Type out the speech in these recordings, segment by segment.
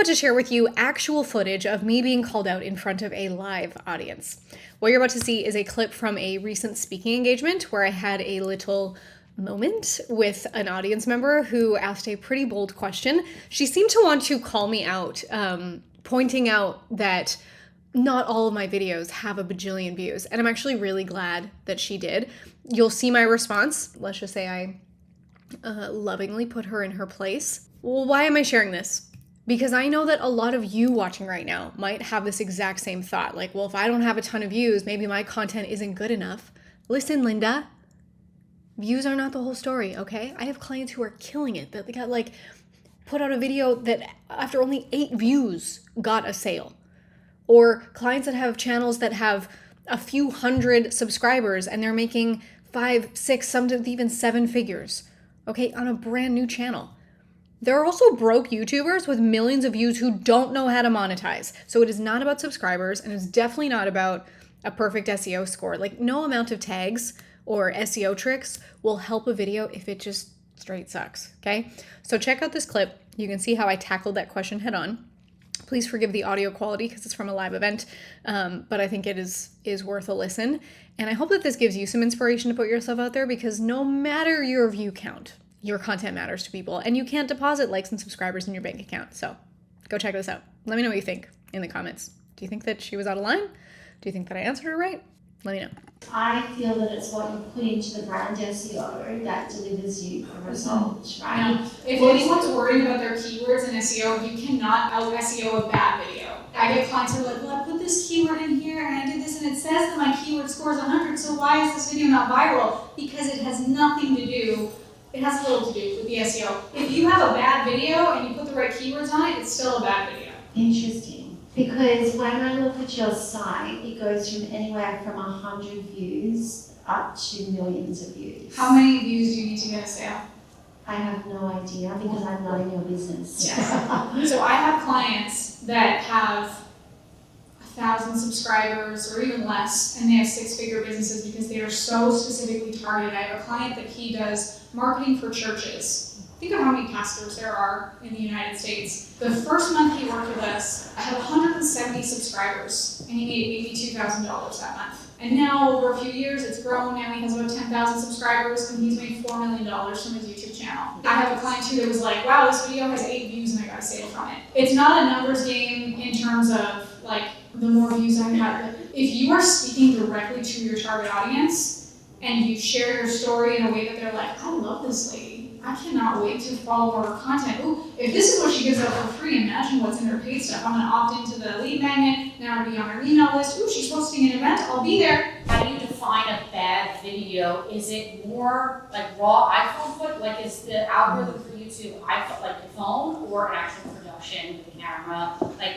about to share with you actual footage of me being called out in front of a live audience. What you're about to see is a clip from a recent speaking engagement where I had a little moment with an audience member who asked a pretty bold question. She seemed to want to call me out, pointing out that not all of my videos have a bajillion views, and I'm actually really glad that she did. You'll see my response. Let's just say I lovingly put her in her place. Well, why am I sharing this? Because I know that a lot of you watching right now might have this exact same thought. Like, well, if I don't have a ton of views, maybe my content isn't good enough. Listen, Linda, views are not the whole story, okay? I have clients who are killing it, that they got put out a video that after only 8 views got a sale. Or clients that have channels that have a few hundred subscribers and they're making 5, 6, sometimes even 7 figures, okay, on a brand new channel. There are also broke YouTubers with millions of views who don't know how to monetize. So it is not about subscribers, and it's definitely not about a perfect SEO score. Like, no amount of tags or SEO tricks will help a video if it just straight sucks, okay? So check out this clip. You can see how I tackled that question head on. Please forgive the audio quality because it's from a live event, but I think it is worth a listen. And I hope that this gives you some inspiration to put yourself out there, because no matter your view count, your content matters to people, and you can't deposit likes and subscribers in your bank account. So go check this out. Let me know what you think in the comments. Do you think that she was out of line? Do you think that I answered her right? Let me know. I feel that it's what you put into the brand SEO that delivers you the results, right? Yeah. If anyone's worried about their keywords in SEO, you cannot out SEO a bad video. I get clients who are like, well, I put this keyword in here and I did this and it says that my keyword score is 100, so why is this video not viral? Because it has nothing to do, it has little to do with the SEO. If you have a bad video and you put the right keywords on it, it's still a bad video. Interesting. Because when I look at your site, it goes from anywhere from 100 views up to millions of views. How many views do you need to get a sale? I have no idea because I'm not in your business. Yes. So I have clients that have 1,000 subscribers or even less, and they have 6-figure businesses because they are so specifically targeted. I have a client that he does marketing for churches. Think of how many pastors there are in the United States. The first month he worked with us, I had 170 subscribers, and he made $82,000 that month. And now, over a few years, it's grown. Now he has about 10,000 subscribers, and he's made $4 million from his YouTube channel. I have a client too that was like, wow, this video has 8 views and I got a sale from it. It's not a numbers game in terms of the more views I have. If you are speaking directly to your target audience and you share your story in a way that they're like, I love this lady, I cannot wait to follow more of her content. Ooh, if this is what she gives out for free, imagine what's in her paid stuff. I'm gonna opt into the lead magnet, now I'm gonna be on her email list. Ooh, she's hosting an event, I'll be there. How do you define a bad video? Is it more like raw iPhone footage? Is the algorithm for YouTube iPhone, like the phone, or an actual production with the camera?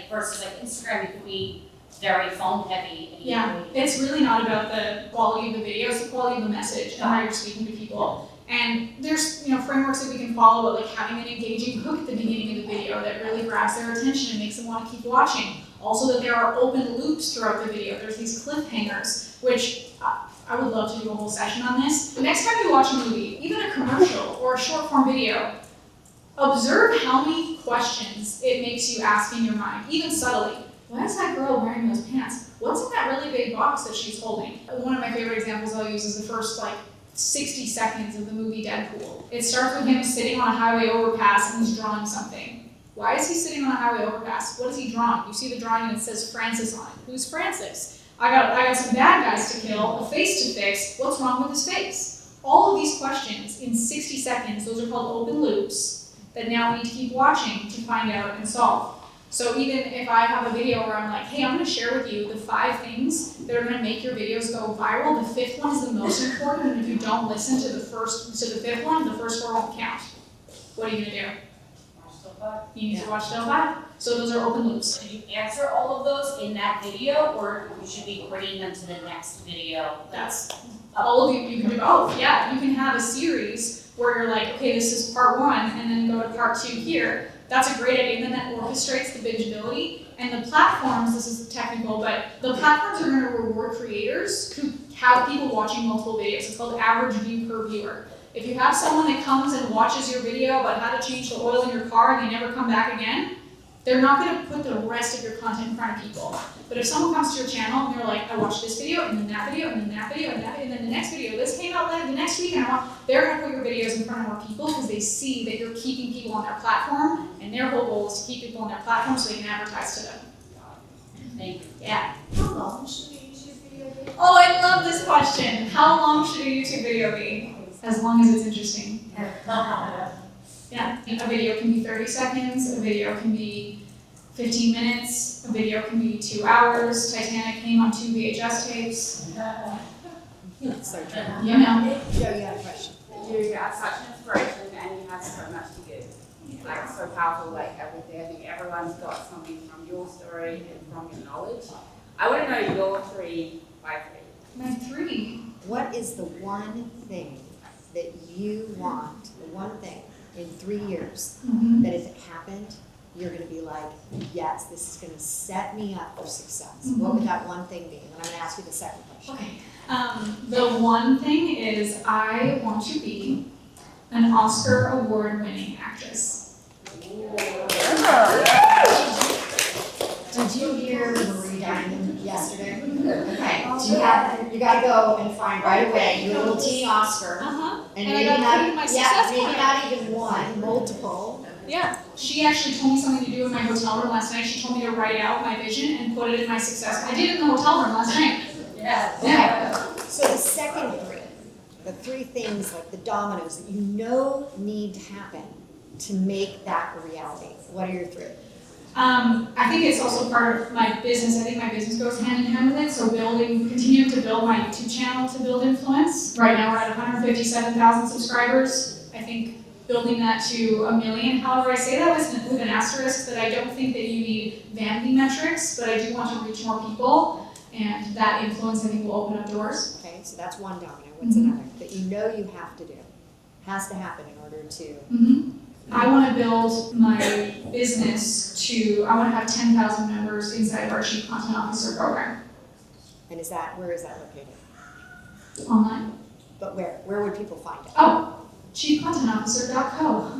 Versus Instagram, it could be very phone heavy. Yeah, it's really not about the quality of the video, it's the quality of the message and how you're speaking to people. And there's frameworks that we can follow, but having an engaging hook at the beginning of the video that really grabs their attention and makes them want to keep watching. Also that there are open loops throughout the video. There's these cliffhangers, which I would love to do a whole session on this. The next time you watch a movie, even a commercial or a short form video, observe how many questions it makes you ask in your mind, even subtly. Why is that girl wearing those pants? What's in that really big box that she's holding? One of my favorite examples I'll use is the first 60 seconds of the movie Deadpool. It starts with him sitting on a highway overpass and he's drawing something. Why is he sitting on a highway overpass? What is he drawing? You see the drawing and it says Francis on it. Who's Francis? I got some bad guys to kill, a face to fix. What's wrong with his face? All of these questions in 60 seconds, those are called open loops that now we need to keep watching to find out and solve. So even if I have a video where I'm like, hey, I'm gonna share with you the 5 things that are gonna make your videos go viral, the 5th one is the most important, and if you don't listen to the 5th one, the first 4 won't count. What are you gonna do? Watch till 5. You need to watch till 5. So those are open loops. Did you answer all of those in that video, or you should be bringing them to the next video? That's all of you can do both. Yeah, you can have a series where you're like, okay, this is part 1, and then go to part 2 here. That's a great idea, and then that orchestrates the bingeability. And the platforms, this is technical, but the platforms are going to reward creators who have people watching multiple videos. It's called average view per viewer. If you have someone that comes and watches your video about how to change the oil in your car and they never come back again, They're not gonna put the rest of your content in front of people. But if someone comes to your channel and they're like, I watched this video, and then that video, and then that video, and that, and then the next video, this came out the next week, and they're gonna put your videos in front of more people because they see that you're keeping people on their platform, and their whole goal is to keep people on their platform so they can advertise to them. Thank you. Yeah. How long should a YouTube video be? Oh, I love this question. How long should a YouTube video be? As long as it's interesting. Yeah, a video can be 30 seconds, a video can be 15 minutes, a video can be 2 hours. Titanic came on 2 VHS tapes. So true. You know. Joe, you had a question. You are such an inspiration and you have so much to give. Like, so powerful, like everything. I think everyone's got something from your story and from your knowledge. I want to know your 3 by 3. My 3. What is the one thing that you want, the one thing in 3 years, that if it happened, you're going to be like, yes, this is going to set me up for success? What would that one thing be? And I'm going to ask you the second question. Okay. The one thing is I want to be an Oscar award-winning actress. Did you hear Marie Diamond yesterday? Okay, you gotta go and find right away your little teeny Oscar. And I maybe gotta not, put it in my yeah, success maybe plan. not even one, multiple. Yeah. She actually told me something to do in my hotel room last night. She told me to write out my vision and put it in my success. I did it in the hotel room last night. Yeah. Okay, so the second 3, the 3 things like the dominoes that you know need to happen to make that a reality. What are your 3? I think it's also part of my business. I think my business goes hand in hand with it. So continuing to build my YouTube channel to build influence. Right now we're at 157,000 subscribers. I think building that to 1 million. However, I say that with an asterisk that I don't think that you need vanity metrics, but I do want to reach more people. And that influence, I think, will open up doors. Okay, so that's one domino. What's another that you know you have to do? Has to happen in order to. I want to build my business I want to have 10,000 members inside of our Chief Content Officer program. And where is that located? Online. But where would people find it? Oh, chiefcontentofficer.co.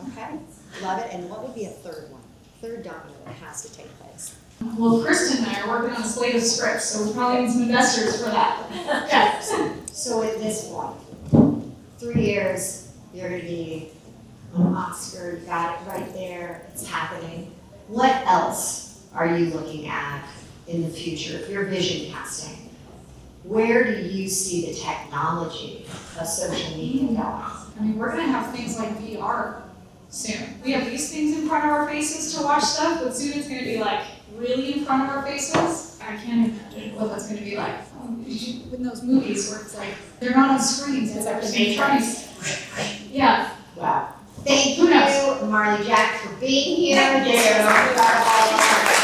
Okay, love it. And what would be a third one? Third domino that has to take place. Well, Kristen and I are working on a slate of scripts, so we probably need some investors for that. Yeah. So at this point, 3 years, you're going to be an Oscar. You got it right there. It's happening. What else are you looking at in the future? If you're vision casting, where do you see the technology of social media going? I mean, we're going to have things like VR soon. We have these things in front of our faces to watch stuff, but soon it's going to be like really in front of our faces. I can't imagine what that's going to be like. In those movies where it's like, they're not on screens, it's like the Matrix. Yeah. Wow. Thank you, Who knows? Marley Jaxx, for being here. Thank you.